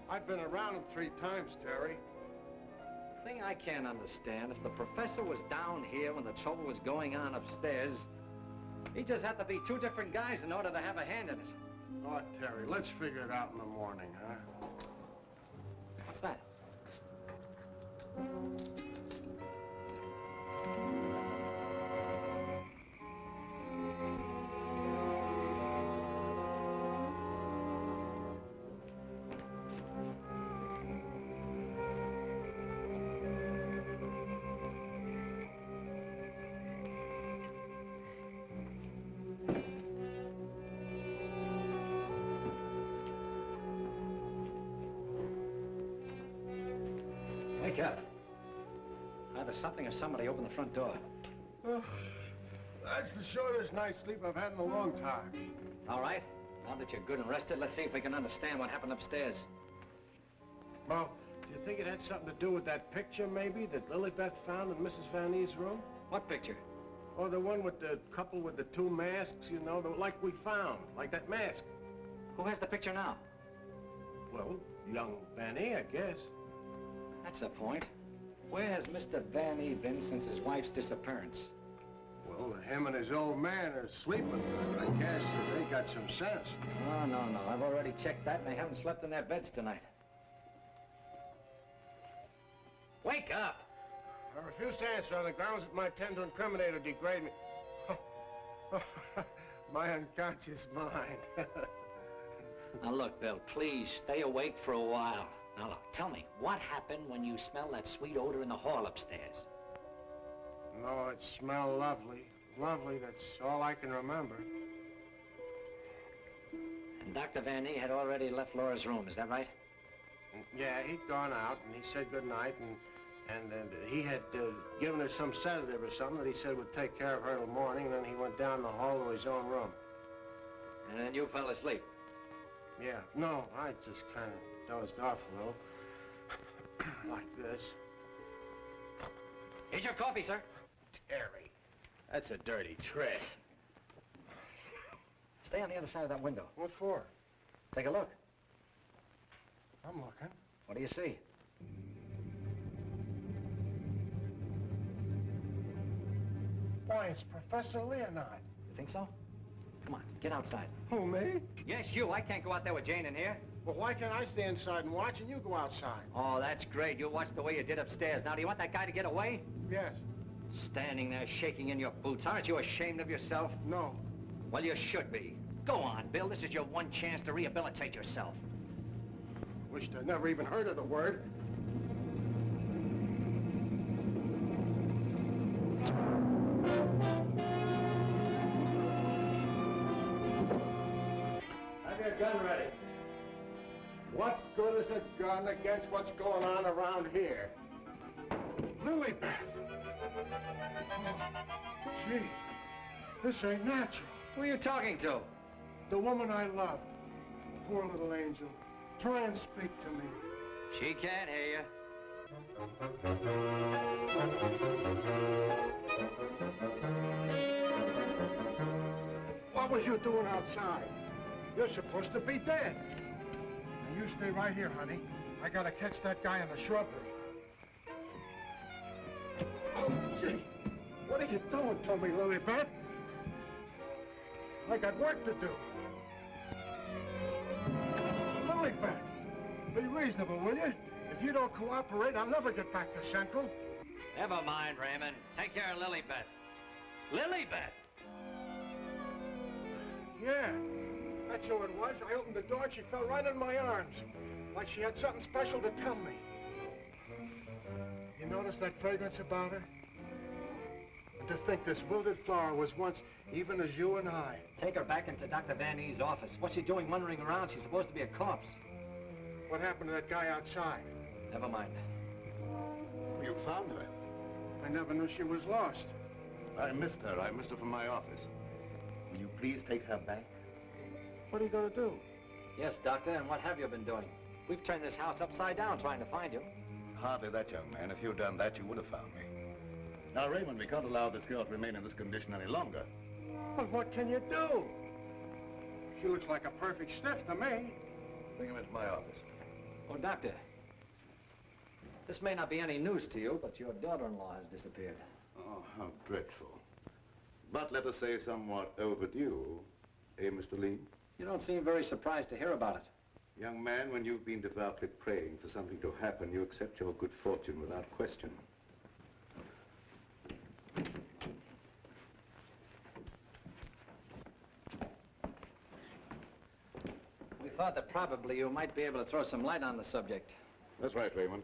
I've been around them 3 times, Terry. Thing I can't understand, if the professor was down here when the trouble was going on upstairs, he just had to be 2 different guys in order to have a hand in it. Oh, Terry, let's figure it out in the morning, huh? What's that? Wake up. Either something or somebody opened the front door. Oh, that's the shortest night's sleep I've had in a long time. All right. Now that you're good and rested, let's see if we can understand what happened upstairs. Well, do you think it had something to do with that picture, maybe, that Lilybeth found in Mrs. Van Ee's room? What picture? Or the one with the couple with the 2 masks, you know, like we found, like that mask. Who has the picture now? Well, young Van E, I guess. That's a point. Where has Mr. Van E been since his wife's disappearance? Well, him and his old man are sleeping. I guess they got some sense. No. I've already checked that, and they haven't slept in their beds tonight. Wake up! I refuse to answer on the grounds that my tend to incriminate or degrade me. My unconscious mind. Now look, Bill, please stay awake for a while. Now look, tell me, what happened when you smelled that sweet odor in the hall upstairs? No, it smelled lovely. Lovely, that's all I can remember. And Dr. Van E had already left Laura's room, is that right? Yeah, he'd gone out, and he said goodnight, and he had given her some sedative or something that he said would take care of her till morning, and then he went down the hall to his own room. And then you fell asleep? Yeah, no, I just kind of dozed off a little. Like this. Here's your coffee, sir. Terry, that's a dirty trick. Stay on the other side of that window. What for? Take a look. I'm looking. What do you see? Why, it's Professor Leonard. You think so? Come on, get outside. Who, me? Yes, you. I can't go out there with Jane in here. Well, why can't I stay inside and watch and you go outside? Oh, that's great. You watch the way you did upstairs. Now, do you want that guy to get away? Yes. Standing there shaking in your boots. Aren't you ashamed of yourself? No. Well, you should be. Go on, Bill. This is your one chance to rehabilitate yourself. Wished I'd never even heard of the word. Have your gun ready. What good is a gun against what's going on around here? Lilybeth! Oh, gee, this ain't natural. Who are you talking to? The woman I loved. Poor little angel. Try and speak to me. She can't hear What was you doing outside? You're supposed to be dead. Now you stay right here, honey. I gotta catch that guy in the shrubbery. Oh, gee. What are you doing to me, Lilybeth? I got work to do. Lilybeth, be reasonable, will you? If you don't cooperate, I'll never get back to Central. Never mind, Raymond. Take care of Lilybeth. Lilybeth! Yeah, that's who it was. I opened the door and she fell right in my arms. Like she had something special to tell me. You notice that fragrance about her? And to think this wilted flower was once even as you and I. Take her back into Dr. Van E's office. What's she doing wandering around? She's supposed to be a corpse. What happened to that guy outside? Never mind. You found her. I never knew she was lost. I missed her. I missed her from my office. Will you please take her back? What are you going to do? Yes, Doctor, and what have you been doing? We've turned this house upside down trying to find you. Hardly that, young man. If you'd done that, you would have found me. Now, Raymond, we can't allow this girl to remain in this condition any longer. But what can you do? She looks like a perfect stiff to me. Bring him into my office. Oh, Doctor, this may not be any news to you, but your daughter-in-law has disappeared. Oh, how dreadful. But let us say somewhat overdue, eh, Mr. Lee? You don't seem very surprised to hear about it. Young man, when you've been devoutly praying for something to happen, you accept your good fortune without question. We thought that probably you might be able to throw some light on the subject. That's right, Raymond.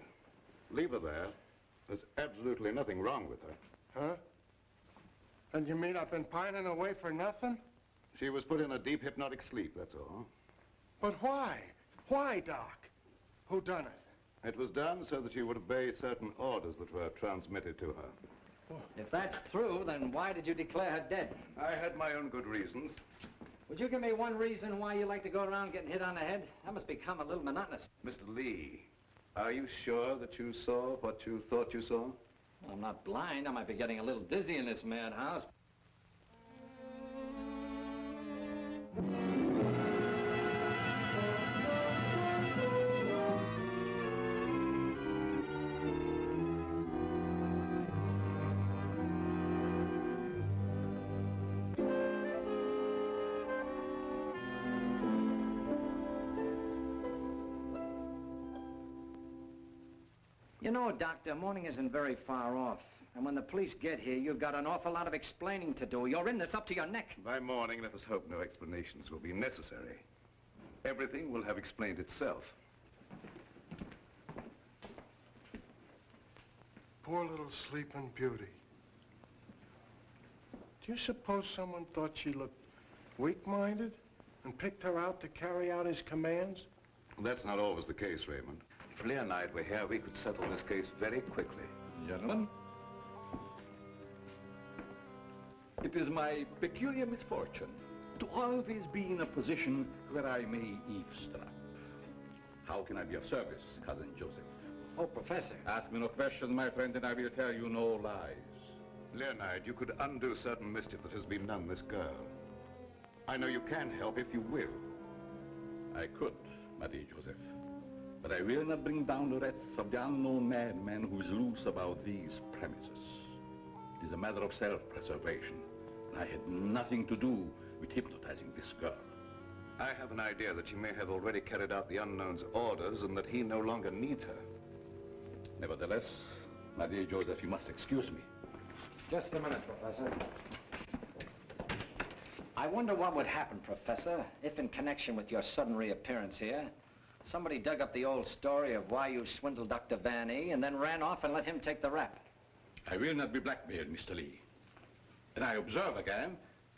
Leave her there. There's absolutely nothing wrong with her. Huh? And you mean I've been pining away for nothing? She was put in a deep hypnotic sleep, that's all. But why? Why, Doc? Who done it? It was done so that she would obey certain orders that were transmitted to her. If that's true, then why did you declare her dead? I had my own good reasons. Would you give me one reason why you like to go around getting hit on the head? That must become a little monotonous. Mr. Lee, are you sure that you saw what you thought you saw? Well, I'm not blind. I might be getting a little dizzy in this madhouse. You know, Doctor, morning isn't very far off. And when the police get here, you've got an awful lot of explaining to do. You're in this up to your neck. By morning, let us hope no explanations will be necessary. Everything will have explained itself. Poor little sleeping beauty. Do you suppose someone thought she looked weak-minded and picked her out to carry out his commands? That's not always the case, Raymond. If Leah and I were here, we could settle this case very quickly. Gentlemen, it is my peculiar misfortune to always be in a position where I may eavesdrop. How can I be of service, Cousin Joseph? Oh, Professor. Ask me no questions, my friend, and I will tell you no lies. Leonard, you could undo certain mischief that has been done this girl. I know you can help if you will. I could, my dear Joseph. But I will not bring down the wrath of the unknown madman who is loose about these premises. It is a matter of self-preservation. I had nothing to do with hypnotizing this girl. I have an idea that she may have already carried out the unknown's orders and that he no longer needs her. Nevertheless, my dear Joseph, you must excuse me. Just a minute, Professor. I wonder what would happen, Professor, if in connection with your sudden reappearance here, somebody dug up the old story of why you swindled Dr. Van E. and then ran off and let him take the rap. I will not be blackmailed, Mr. Lee. And I observe again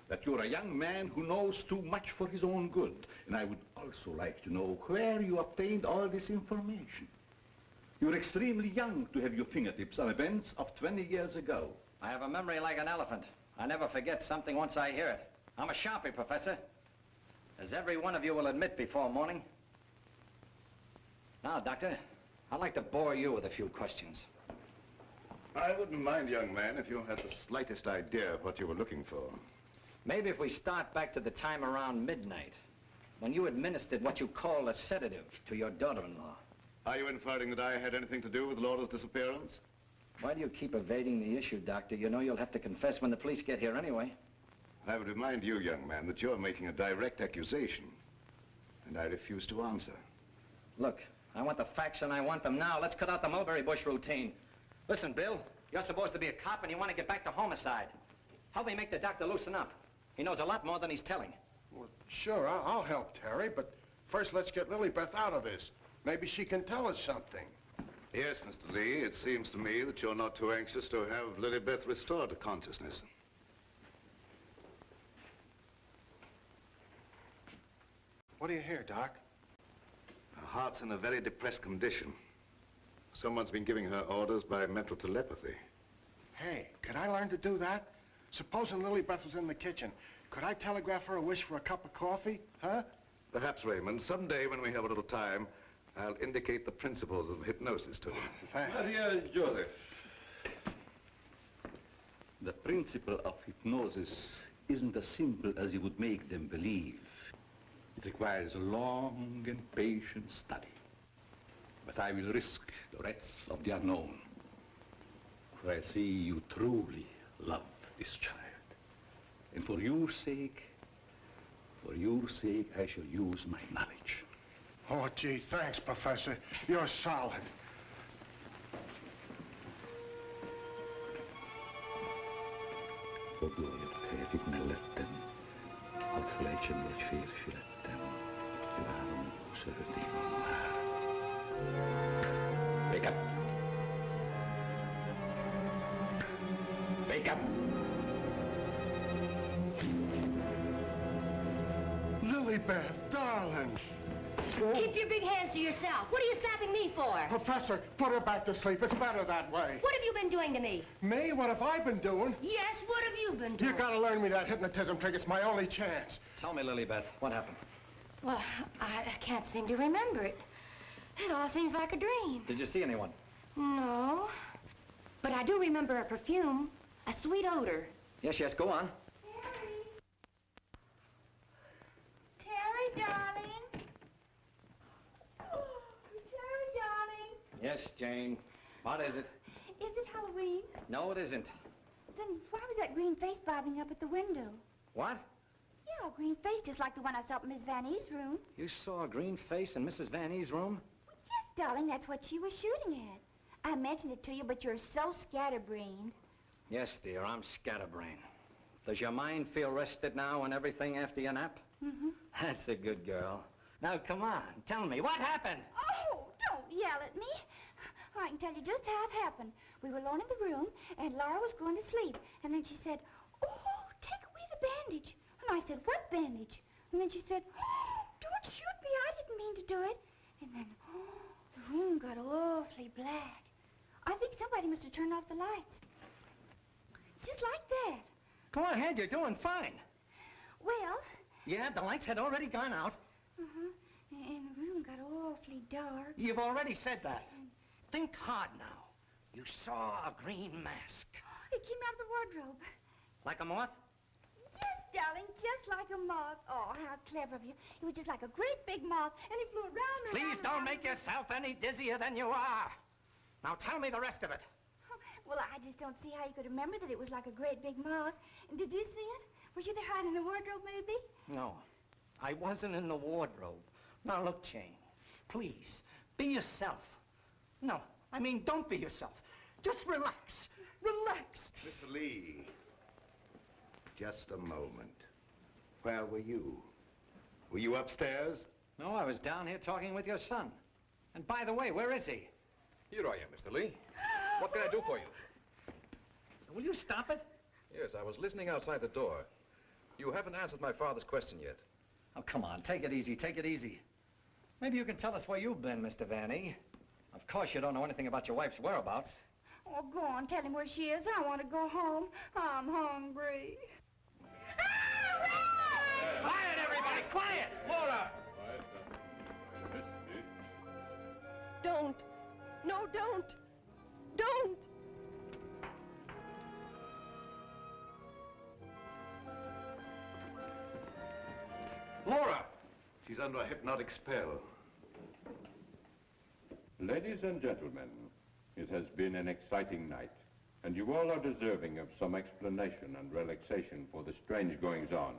that you're a young man who knows too much for his own good. And I would also like to know where you obtained all this information. You're extremely young to have your fingertips on events of 20 years ago. I have a memory like an elephant. I never forget something once I hear it. I'm a sharpie, Professor. As every one of you will admit before morning. Now, Doctor, I'd like to bore you with a few questions. I wouldn't mind, young man, if you had the slightest idea of what you were looking for. Maybe if we start back to the time around midnight, when you administered what you call a sedative to your daughter-in-law. Are you inferring that I had anything to do with Laura's disappearance? Why do you keep evading the issue, Doctor? You know you'll have to confess when the police get here anyway. I would remind you, young man, that you're making a direct accusation, and I refuse to answer. Look, I want the facts and I want them now. Let's cut out the mulberry bush routine. Listen, Bill, you're supposed to be a cop and you want to get back to homicide. Help me make the doctor loosen up. He knows a lot more than he's telling. Well, sure, I'll help Terry, but first let's get Lilybeth out of this. Maybe she can tell us something. Yes, Mr. Lee, it seems to me that you're not too anxious to have Lilybeth restored to consciousness. What do you hear, Doc? Her heart's in a very depressed condition. Someone's been giving her orders by mental telepathy. Hey, could I learn to do that? Supposing Lilybeth was in the kitchen, could I telegraph her a wish for a cup of coffee, huh? Perhaps, Raymond, someday when we have a little time, I'll indicate the principles of hypnosis to her. Thanks. Maria Joseph, the principle of hypnosis isn't as simple as you would make them believe. It requires a long and patient study. But I will risk the rest of the unknown. For I see you truly love this child. And for your sake, I shall use my knowledge. Oh, gee, thanks, Professor. You're solid. Och gloriefärdigt melletten att flächen vart fyrfyretten till världen och söt i här. Wake up! Wake up! Lilybeth, darling. Keep your big hands to yourself. What are you slapping me for? Professor, put her back to sleep. It's better that way. What have you been doing to me? Me? What have I been doing? Yes, what have you been doing? You gotta learn me that hypnotism trick. It's my only chance. Tell me, Lilybeth, what happened? Well, I can't seem to remember it. It all seems like a dream. Did you see anyone? No. But I do remember a perfume, a sweet odor. Yes, yes, go on. Terry, darling. Oh, Terry, darling. Yes, Jane. What is it? Is it Halloween? No, it isn't. Then why was that green face bobbing up at the window? What? Yeah, a green face just like the one I saw in Miss Van E's room. You saw a green face in Mrs. Van E's room? Well, yes, darling, that's what she was shooting at. I mentioned it to you, but you're so scatterbrained. Yes, dear, I'm scatterbrained. Does your mind feel rested now and everything after your nap? Mm-hmm. That's a good girl. Now, come on, tell me, what happened? Oh, don't yell at me. I can tell you just how it happened. We were alone in the room, and Laura was going to sleep. And then she said, oh, take away the bandage. And I said, what bandage? And then she said, oh, don't shoot me. I didn't mean to do it. And then, oh, the room got awfully black. I think somebody must have turned off the lights. Just like that. Go ahead, you're doing fine. Well... Yeah, the lights had already gone out. Uh-huh. And the room got awfully dark. You've already said that. Think hard now. You saw a green mask. It came out of the wardrobe. Like a moth? Yes, darling, just like a moth. Oh, how clever of you. It was just like a great big moth, and it flew around and Please around don't and make around. yourself any dizzier than you are. Now tell me the rest of it. Well, I just don't see how you could remember that it was like a great big moth. And did you see it? Were you there hiding in the wardrobe, maybe? No, I wasn't in the wardrobe. Now look, Jane, please, be yourself. No, I mean, don't be yourself. Just relax. Relax. Mr. Lee, just a moment. Where were you? Were you upstairs? No, I was down here talking with your son. And by the way, where is he? Here I am, Mr. Lee. What can I do for you? Will you stop it? Yes, I was listening outside the door. You haven't answered my father's question yet. Oh, come on, take it easy, take it easy. Maybe you can tell us where you've been, Mr. Van E. Of course you don't know anything about your wife's whereabouts. Oh, go on, tell him where she is. I want to go home. I'm hungry. Quiet, everybody, quiet! Laura! Don't. No, don't. Don't. Laura! She's under a hypnotic spell. Ladies and gentlemen, it has been an exciting night, and you all are deserving of some explanation and relaxation for the strange goings-on.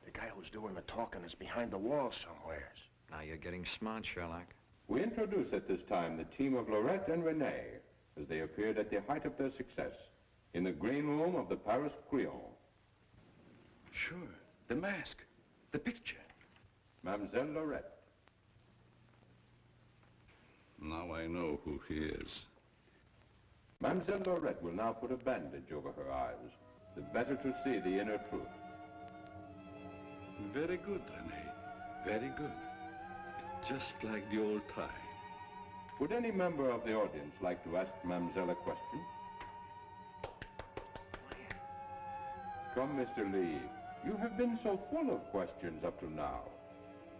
The guy who's doing the talking is behind the wall somewheres. Now you're getting smart, Sherlock. We introduce at this time the team of Lorette and Renee as they appeared at the height of their success in the green room of the Paris Creole. Sure, the mask, the picture. Mademoiselle Lorette. Now I know who he is. Mademoiselle Lorette will now put a bandage over her eyes, the better to see the inner truth. Very good, Renee. Very good. Just like the old time. Would any member of the audience like to ask Mademoiselle a question? Come, Mr. Lee. You have been so full of questions up to now.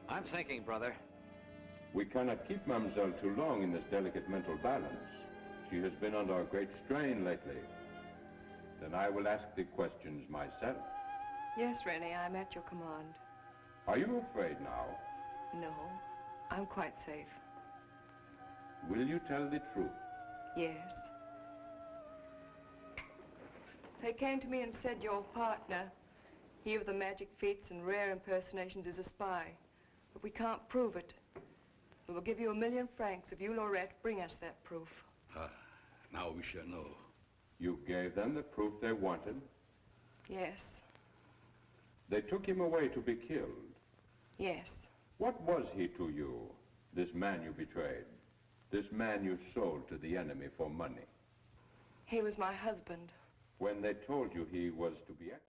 I'm thinking, brother. We cannot keep Mademoiselle too long in this delicate mental balance. She has been under a great strain lately. Then I will ask the questions myself. Yes, Rennie, I'm at your command. Are you afraid now? No, I'm quite safe. Will you tell the truth? Yes. They came to me and said your partner, he of the magic feats and rare impersonations, is a spy. But we can't prove it. We will give you 1,000,000 francs if you, Lorette, bring us that proof. Now we shall know. You gave them the proof they wanted? Yes. They took him away to be killed? Yes. What was he to you, this man you betrayed? This man you sold to the enemy for money? He was my husband. When they told you he was to be executed?